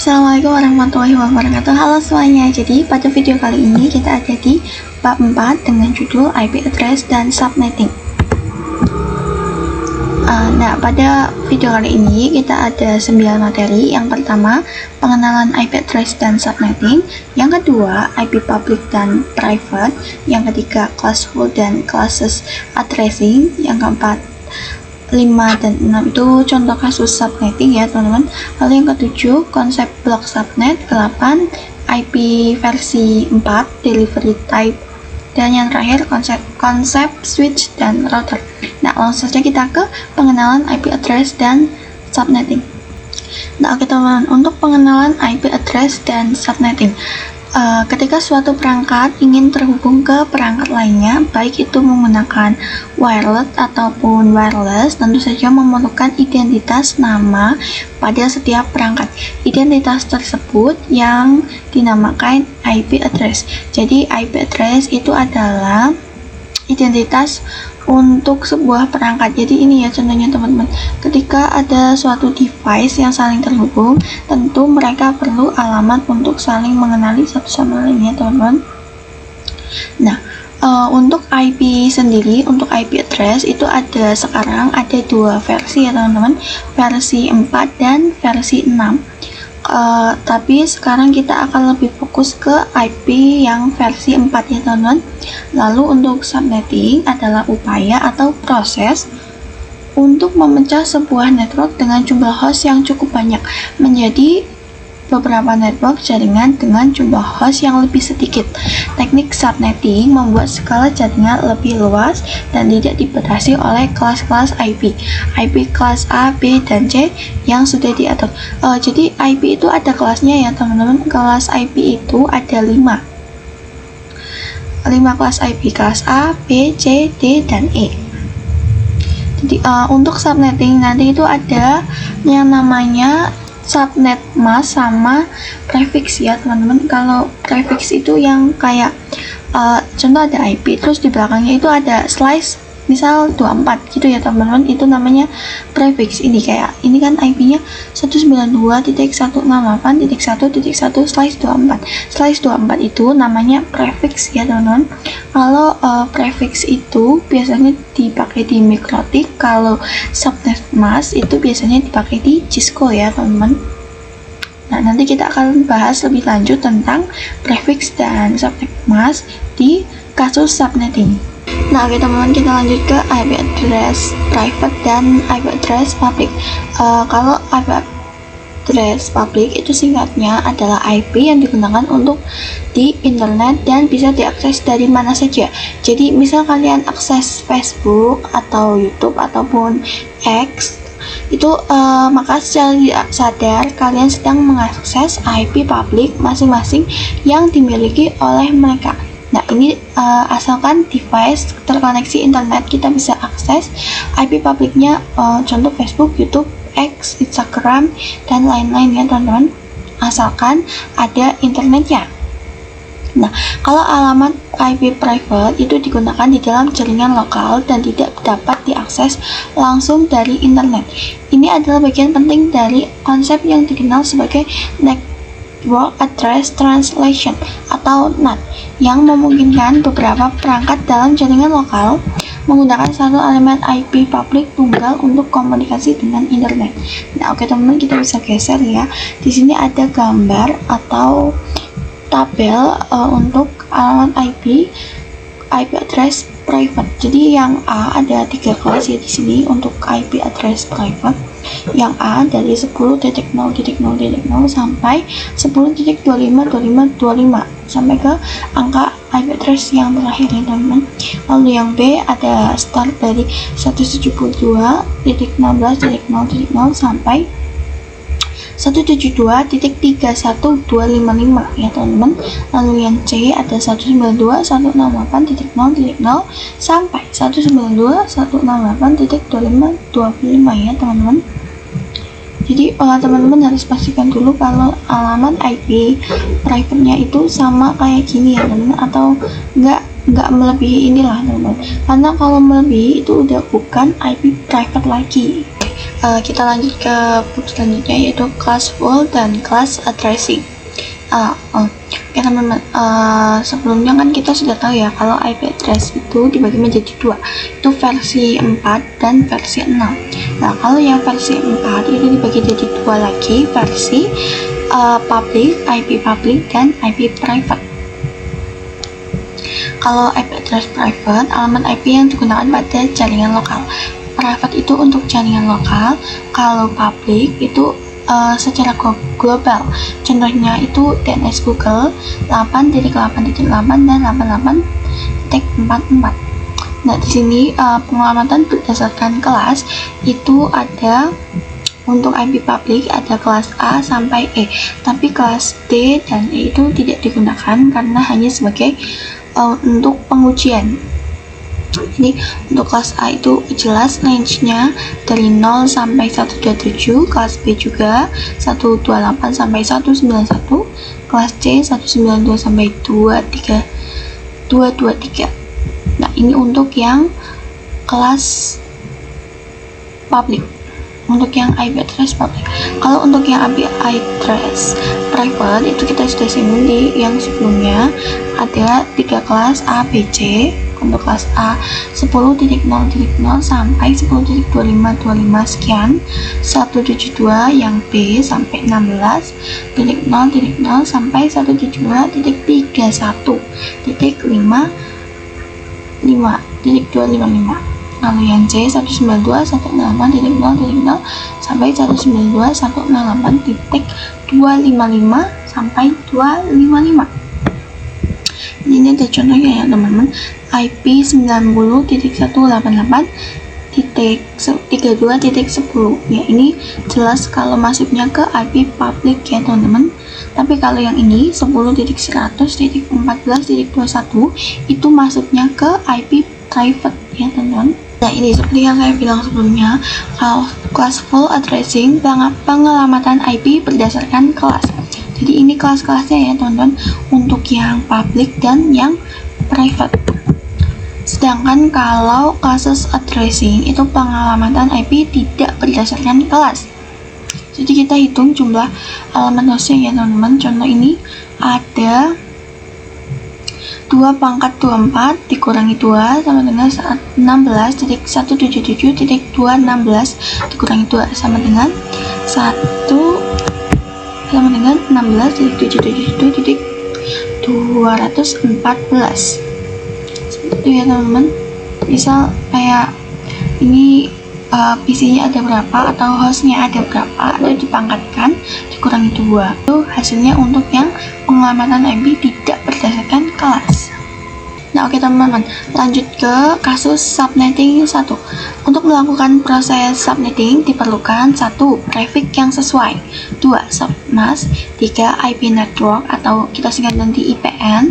Assalamualaikum warahmatullahi wabarakatuh. Halo semuanya. Jadi pada video kali ini kita ada di bab 4 dengan judul IP address dan subnetting. Nah, pada video kali ini kita ada 9 materi. Yang pertama, pengenalan IP address dan subnetting. Yang kedua, IP public dan private. Yang ketiga, classful dan classes addressing. Yang keempat, 5 dan 6 itu contoh kasus subnetting ya teman-teman. Lalu yang ketujuh, konsep block subnet. Ke-8, IP versi 4, delivery type. Dan yang terakhir, konsep switch dan router. Nah, langsung saja kita ke pengenalan IP address dan subnetting. Nah, oke teman-teman, untuk pengenalan IP address dan subnetting, ketika suatu perangkat ingin terhubung ke perangkat lainnya, baik itu menggunakan wired ataupun wireless, tentu saja memerlukan identitas nama pada setiap perangkat. Identitas tersebut yang dinamakan IP address. Jadi IP address itu adalah identitas untuk sebuah perangkat. Jadi ini ya contohnya teman-teman, ketika ada suatu device yang saling terhubung, tentu mereka perlu alamat untuk saling mengenali satu sama lain ya teman-teman. Nah, untuk IP sendiri, untuk IP address itu sekarang ada dua versi ya teman-teman, versi 4 dan versi 6. Tapi sekarang kita akan lebih fokus ke IP yang versi 4 ya teman-teman. Lalu untuk subnetting adalah upaya atau proses untuk memecah sebuah network dengan jumlah host yang cukup banyak menjadi beberapa network jaringan dengan jumlah host yang lebih sedikit. Teknik subnetting membuat skala jaringan lebih luas dan tidak dibatasi oleh kelas-kelas IP. IP kelas A, B, dan C yang sudah diatur. Jadi IP itu ada kelasnya ya teman-teman. Kelas IP itu ada 5 kelas IP, kelas A, B, C, D, dan E. Jadi untuk subnetting nanti itu ada yang namanya subnet mask sama prefix ya teman-teman. Kalau prefix itu yang kayak contoh ada IP terus di belakangnya itu ada slice misal 24 gitu ya teman-teman, itu namanya prefix. Ini kayak ini kan IP-nya 192.168.1.1 slice 24. Slice 24 itu namanya prefix ya teman-teman. Kalau prefix itu biasanya dipakai di MikroTik, kalau subnet mask itu biasanya dipakai di Cisco ya teman-teman. Nah, nanti kita akan bahas lebih lanjut tentang prefix dan subnet mask di kasus subnetting. Nah, oke teman-teman, kita lanjut ke IP address private dan IP address public. Kalau IP address public itu singkatnya adalah IP yang digunakan untuk di internet dan bisa diakses dari mana saja. Jadi misal kalian akses Facebook atau YouTube ataupun X itu, maka secara tidak sadar kalian sedang mengakses IP publik masing-masing yang dimiliki oleh mereka. Nah, ini asalkan device terkoneksi internet, kita bisa akses IP publiknya, contoh Facebook, YouTube, X, Instagram, dan lain-lain ya teman-teman, asalkan ada internetnya. Nah, kalau alamat IP private itu digunakan di dalam jaringan lokal dan tidak dapat diakses langsung dari internet. Ini adalah bagian penting dari konsep yang dikenal sebagai Network Address Translation atau NAT, yang memungkinkan beberapa perangkat dalam jaringan lokal menggunakan satu elemen IP publik tunggal untuk komunikasi dengan internet. Nah, oke teman-teman, kita bisa geser ya. Di sini ada gambar atau tabel untuk alamat IP address private. Jadi yang A ada 3 kelas ya di sini untuk IP address private. Yang A dari 10.0.0.0 sampai 10.25.25.25 sampai ke angka IP address yang terakhir ya teman-teman. Lalu yang B ada start dari 172.16.0.0 sampai 172.31255 ya teman-teman. Lalu yang C ada 192.168.0.0 sampai 192.168.2525 ya teman-teman. Jadi teman-teman harus pastikan dulu kalau alamat IP private-nya itu sama kayak gini ya teman-teman, atau nggak melebihi inilah teman-teman. Karena kalau melebihi itu udah bukan IP private lagi. Kita lanjut ke bab selanjutnya, yaitu classful dan class addressing. Teman-teman, sebelumnya kan kita sudah tahu ya kalau IP address itu dibagi menjadi dua, itu versi 4 dan versi 6. Nah, kalau yang versi 4 itu dibagi jadi dua lagi, versi public, IP public, dan IP private. Kalau IP address private, alamat IP yang digunakan pada jaringan lokal. Private itu untuk jaringan lokal, kalau public itu secara global. Contohnya itu DNS Google 8.8.8 dan 88.44. Nah, di sini pengamatan berdasarkan kelas itu ada untuk IP public ada kelas A sampai E, tapi kelas D dan E itu tidak digunakan karena hanya sebagai untuk pengujian. Jadi untuk kelas A itu jelas range-nya dari 0 sampai 127, kelas B juga 128 sampai 191, kelas C 192 sampai 223. Nah, ini untuk yang kelas public, untuk yang IP address public. Kalau untuk yang IP address private itu kita sudah singgung di yang sebelumnya, ada 3 kelas A, B, C. Untuk kelas A 10.0.0 sampai 10.2525 sekian, 172 yang B sampai 16.0.0 sampai 172.31.5.255. Lalu yang C 192 168.0.0 sampai 192 168.255 sampai 255. Ini ada contohnya ya teman-teman. IP 90.188.32.10 ya, ini jelas kalau masuknya ke IP public ya teman-teman. Tapi kalau yang ini 10.100.14.21 itu masuknya ke IP private ya teman-teman. Nah, ini seperti yang saya bilang sebelumnya, classful addressing, pengelamatan IP berdasarkan kelas. Jadi ini kelas-kelasnya ya teman-teman, untuk yang public dan yang private. Sedangkan kalau classes addressing itu pengelamatan IP tidak berdasarkan kelas. Jadi kita hitung jumlah alamat hostnya ya teman-teman. Contoh ini ada 2 pangkat 24 dikurangi 2 sama dengan 16.177.216 dikurangi 2 sama dengan 16.777.214. Itu ya teman-teman. Misal kayak ini PC-nya ada berapa atau hostnya ada berapa, itu dipangkatkan dikurangi 2, itu hasilnya untuk yang pengelamatan IP tidak berdasarkan kelas. Nah, oke teman-teman, lanjut ke kasus subnetting 1. Untuk melakukan proses subnetting diperlukan 1. Prefix yang sesuai, 2. Submask, 3. IP network atau kita singkat nanti IPN,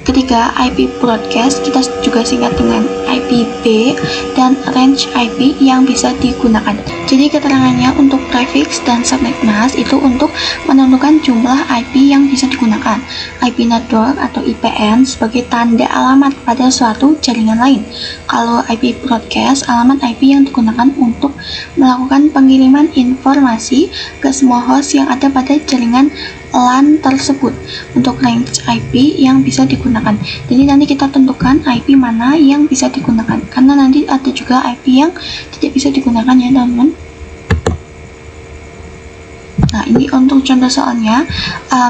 ketiga IP broadcast, kita juga singkat dengan IPv, dan range IP yang bisa digunakan. Jadi keterangannya untuk prefix dan subnet mask itu untuk menentukan jumlah IP yang bisa digunakan. IP network atau IPN sebagai tanda alamat pada suatu jaringan lain. Kalau IP broadcast, alamat IP yang digunakan untuk melakukan pengiriman informasi ke semua host yang ada pada jaringan LAN tersebut. Untuk range IP yang bisa digunakan, jadi nanti kita tentukan IP mana yang bisa digunakan, karena nanti ada juga IP yang tidak bisa digunakan ya teman-teman. Nah, ini untuk contoh soalnya,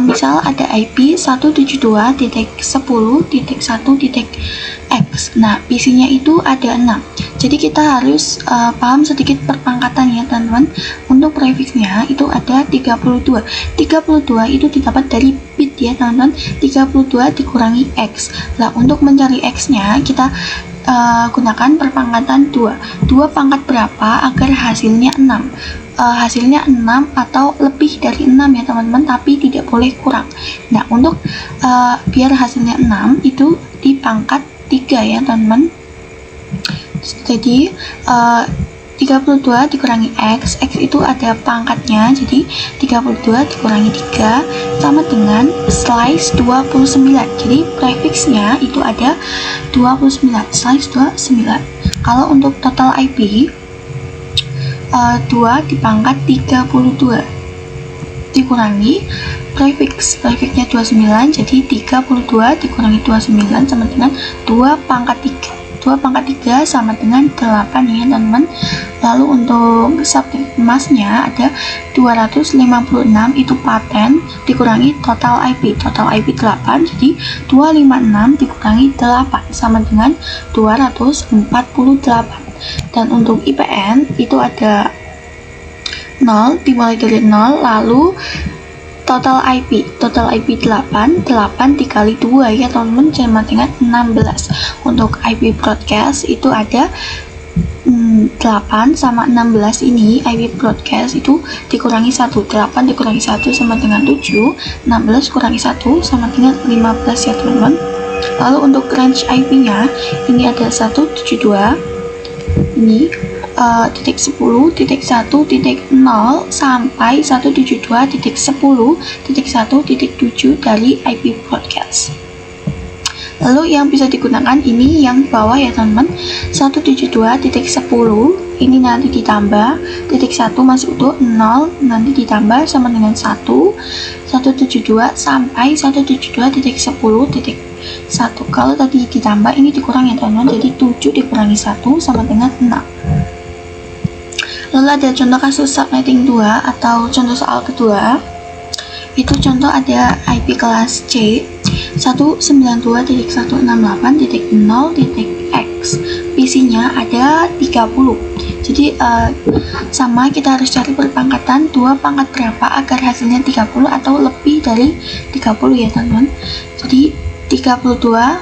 misal ada IP 172.10.1.x. Nah, PC-nya itu ada 6. Jadi kita harus paham sedikit perpangkatan ya teman-teman. Untuk prefixnya itu ada 32. 32 itu didapat dari bit ya teman-teman. 32 dikurangi X. Nah, untuk mencari X-nya kita gunakan perpangkatan 2. 2 pangkat berapa agar hasilnya 6? Hasilnya 6 atau lebih dari 6 ya teman-teman, tapi tidak boleh kurang. Nah, untuk biar hasilnya 6 itu di pangkat 3 ya teman-teman. Jadi 32 dikurangi X, X itu ada pangkatnya, jadi 32 dikurangi 3 sama dengan slice 29. Jadi prefixnya itu ada 29, slice 29. Kalau untuk total IP 2 dipangkat 32 dikurangi prefixnya 29, jadi 32 dikurangi 29 sama dengan 2 pangkat 3. 2 pangkat 3 sama dengan 8 ya teman-teman. Lalu untuk subjek emasnya ada 256, itu paten dikurangi total IP 8, jadi 256 dikurangi 8 sama dengan 248. Dan untuk IPN itu ada 0, dimulai dari 0, lalu total IP 8 dikali 2 ya teman-teman, sama dengan 16. Untuk IP broadcast itu ada 8 sama 16, ini IP broadcast itu dikurangi 1, 8 dikurangi 1 sama dengan 7, 16 kurangi 1 sama dengan 15 ya teman-teman. Lalu untuk range IP-nya ini ada 172, ini titik 10.1.0 sampai 172.10.1.7 dari IP broadcast. Lalu yang bisa digunakan ini yang bawah ya teman-teman, 172.10 ini nanti ditambah titik 1 masih utuh, 0 nanti ditambah sama dengan 1, 172 sampai 172.10.1. Kalau tadi ditambah ini dikurang ya teman-teman, jadi 7 dikurangi 1 sama dengan 6. Lalu ada contoh kasus subnetting 2 atau contoh soal kedua. Itu contoh ada IP kelas C 192.168.0.x, PC-nya ada 30. Jadi sama, kita harus cari perpangkatan 2 pangkat berapa agar hasilnya 30 atau lebih dari 30 ya teman-teman. Jadi 32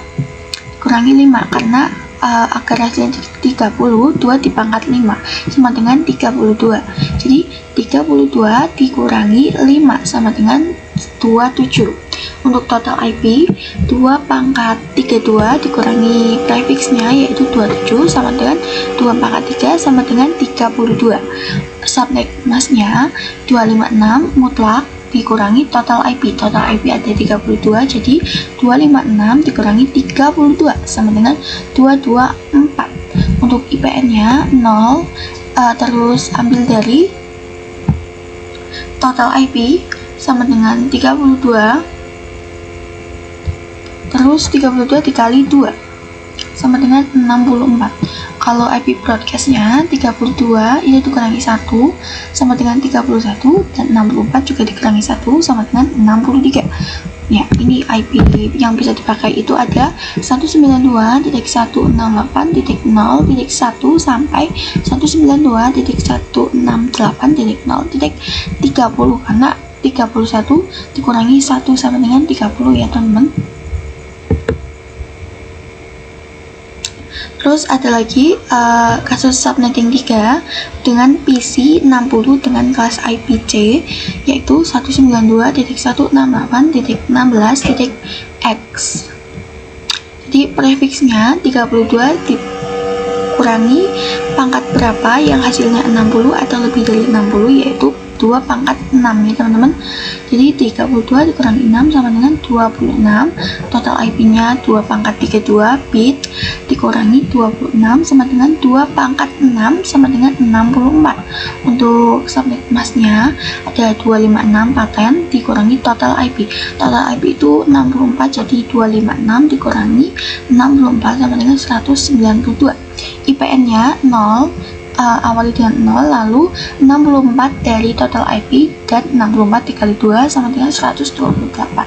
kurangi 5, karena agar hasilnya 30, 2 dipangkat 5 sama dengan 32. Jadi 32 dikurangi 5 sama dengan 27. Untuk total IP 2 pangkat 32 dikurangi prefixnya yaitu 27 sama dengan 2 pangkat 3 sama dengan 32. Subnet masnya 256 mutlak dikurangi total IP ada 32, jadi 256 dikurangi 32 sama dengan 224. Untuk IPN nya 0, terus ambil dari total IP sama dengan 32, terus 32 dikali 2 sama dengan 64. Kalau IP broadcastnya 32 itu dikurangi 1 sama dengan 31, dan 64 juga dikurangi 1 sama dengan 63. Ya, ini IP yang bisa dipakai itu ada 192.168.0.1 sampai 192.168.0.30, karena 31 dikurangi 1 sama dengan 30 ya teman-teman. Terus ada lagi kasus subnetting 3 dengan PC 60 dengan kelas IP C, yaitu 192.168.16.x. Jadi prefixnya 32 dikurangi pangkat berapa yang hasilnya 60 atau lebih dari 60, yaitu 2 pangkat 6 ya teman-teman. Jadi 32 dikurangi 6 sama dengan 26. Total IP-nya 2 pangkat 32 bit dikurangi 26 sama dengan 2 pangkat 6 sama dengan 64. Untuk subnet masnya ada 256 paten dikurangi total IP. Total IP itu 64, jadi 256 dikurangi 64 sama dengan 192. IPN-nya 0, awali dengan 0, lalu 64 dari total IP, dan 64 dikali 2 sama dengan 128.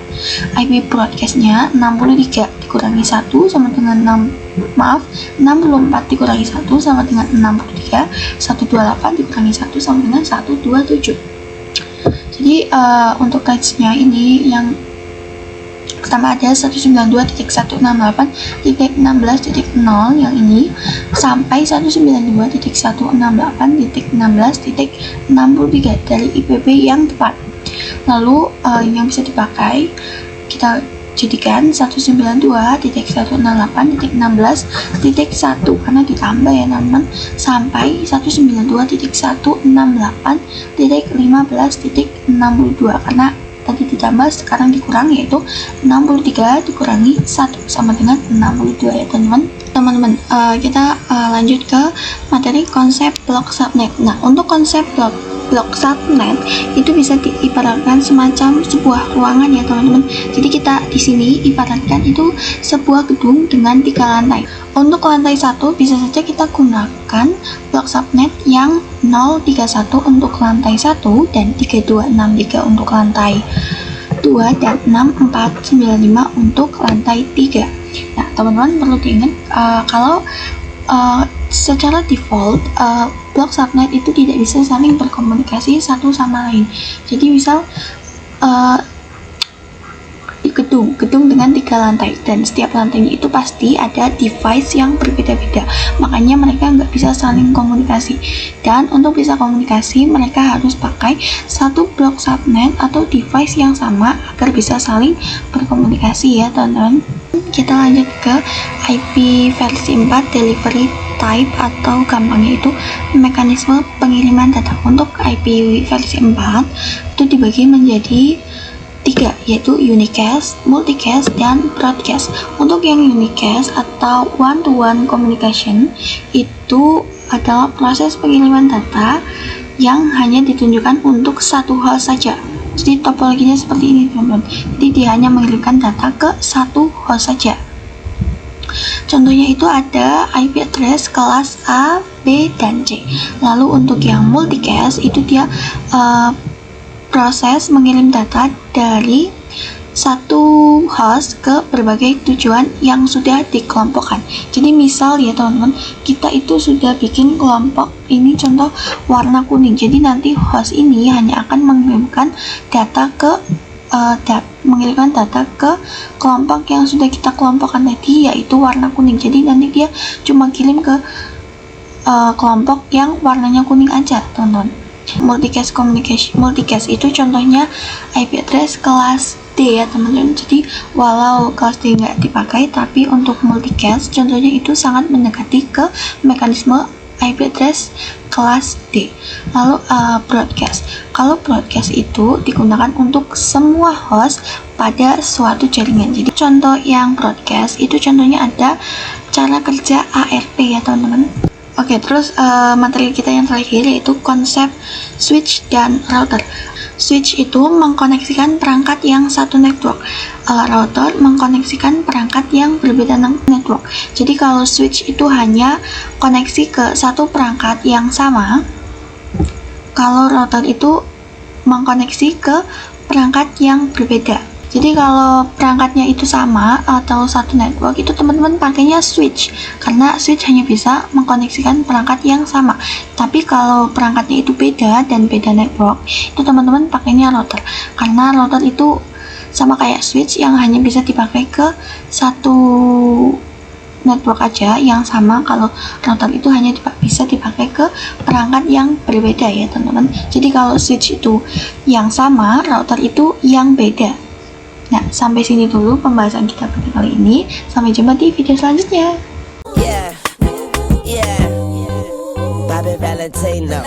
IP broadcastnya 63 dikurangi 1 sama dengan 64 dikurangi 1 sama dengan 63, 128 dikurangi 1 sama dengan 127. Jadi untuk range-nya ini yang pertama ada 192.168.16.0 yang ini sampai 192.168.16.63 dari IPB yang tepat. Lalu yang bisa dipakai kita jadikan 192.168.16.1 karena ditambah ya teman-teman, sampai 192.168.15.62 karena tadi ditambah sekarang dikurang, yaitu 63 dikurangi 1 sama dengan 62 ya teman-teman. teman-teman, kita lanjut ke materi konsep blok subnet. Nah, untuk konsep blok subnet itu bisa diibaratkan semacam sebuah ruangan ya teman-teman. Jadi kita di sini ibaratkan itu sebuah gedung dengan 3 lantai. Untuk lantai 1 bisa saja kita gunakan blok subnet yang 031 untuk lantai 1 dan 3263 untuk lantai 2 dan 6495 untuk lantai 3. Nah, teman-teman perlu diingat kalau secara default blok subnet itu tidak bisa saling berkomunikasi satu sama lain. Jadi misal gedung dengan 3 lantai dan setiap lantainya itu pasti ada device yang berbeda-beda, makanya mereka nggak bisa saling komunikasi. Dan untuk bisa komunikasi mereka harus pakai satu blok subnet atau device yang sama agar bisa saling berkomunikasi ya teman-teman. Kita lanjut ke IP versi 4 delivery type atau gampangnya itu mekanisme pengiriman data. Untuk IP versi 4 itu dibagi menjadi 3, yaitu unicast, multicast, dan broadcast. Untuk yang unicast atau one-to-one communication itu adalah proses pengiriman data yang hanya ditunjukkan untuk satu host saja. Jadi topologinya seperti ini teman-teman. Jadi dia hanya mengirimkan data ke satu host saja. Contohnya itu ada IP address kelas A, B, dan C. Lalu untuk yang multicast itu dia proses mengirim data dari satu host ke berbagai tujuan yang sudah dikelompokkan. Jadi misal ya teman-teman, kita itu sudah bikin kelompok ini contoh warna kuning. Jadi nanti host ini hanya akan mengirimkan data ke kelompok yang sudah kita kelompokkan tadi, yaitu warna kuning. Jadi nanti dia cuma kirim ke kelompok yang warnanya kuning aja teman-teman. Multicast communication, multicast itu contohnya IP address kelas D ya teman-teman. Jadi walau kelas D nggak dipakai, tapi untuk multicast contohnya itu sangat mendekati ke mekanisme IP address kelas D. Lalu broadcast. Kalau broadcast itu digunakan untuk semua host pada suatu jaringan. Jadi contoh yang broadcast itu contohnya ada cara kerja ARP ya teman-teman. Oke, terus materi kita yang terakhir yaitu konsep switch dan router. Switch itu mengkoneksikan perangkat yang satu network. Router mengkoneksikan perangkat yang berbeda network. Jadi kalau switch itu hanya koneksi ke satu perangkat yang sama, kalau router itu mengkoneksi ke perangkat yang berbeda. Jadi kalau perangkatnya itu sama atau satu network itu teman-teman pakainya switch, karena switch hanya bisa mengkoneksikan perangkat yang sama. Tapi kalau perangkatnya itu beda dan beda network, itu teman-teman pakainya router, karena router itu sama kayak switch yang hanya bisa dipakai ke satu network aja yang sama. Kalau router itu hanya bisa dipakai ke perangkat yang berbeda ya teman-teman. Jadi kalau switch itu yang sama, router itu yang beda. Nah, sampai sini dulu pembahasan kita pada kali ini. Sampai jumpa di video selanjutnya. Yeah. Bobby Valentino.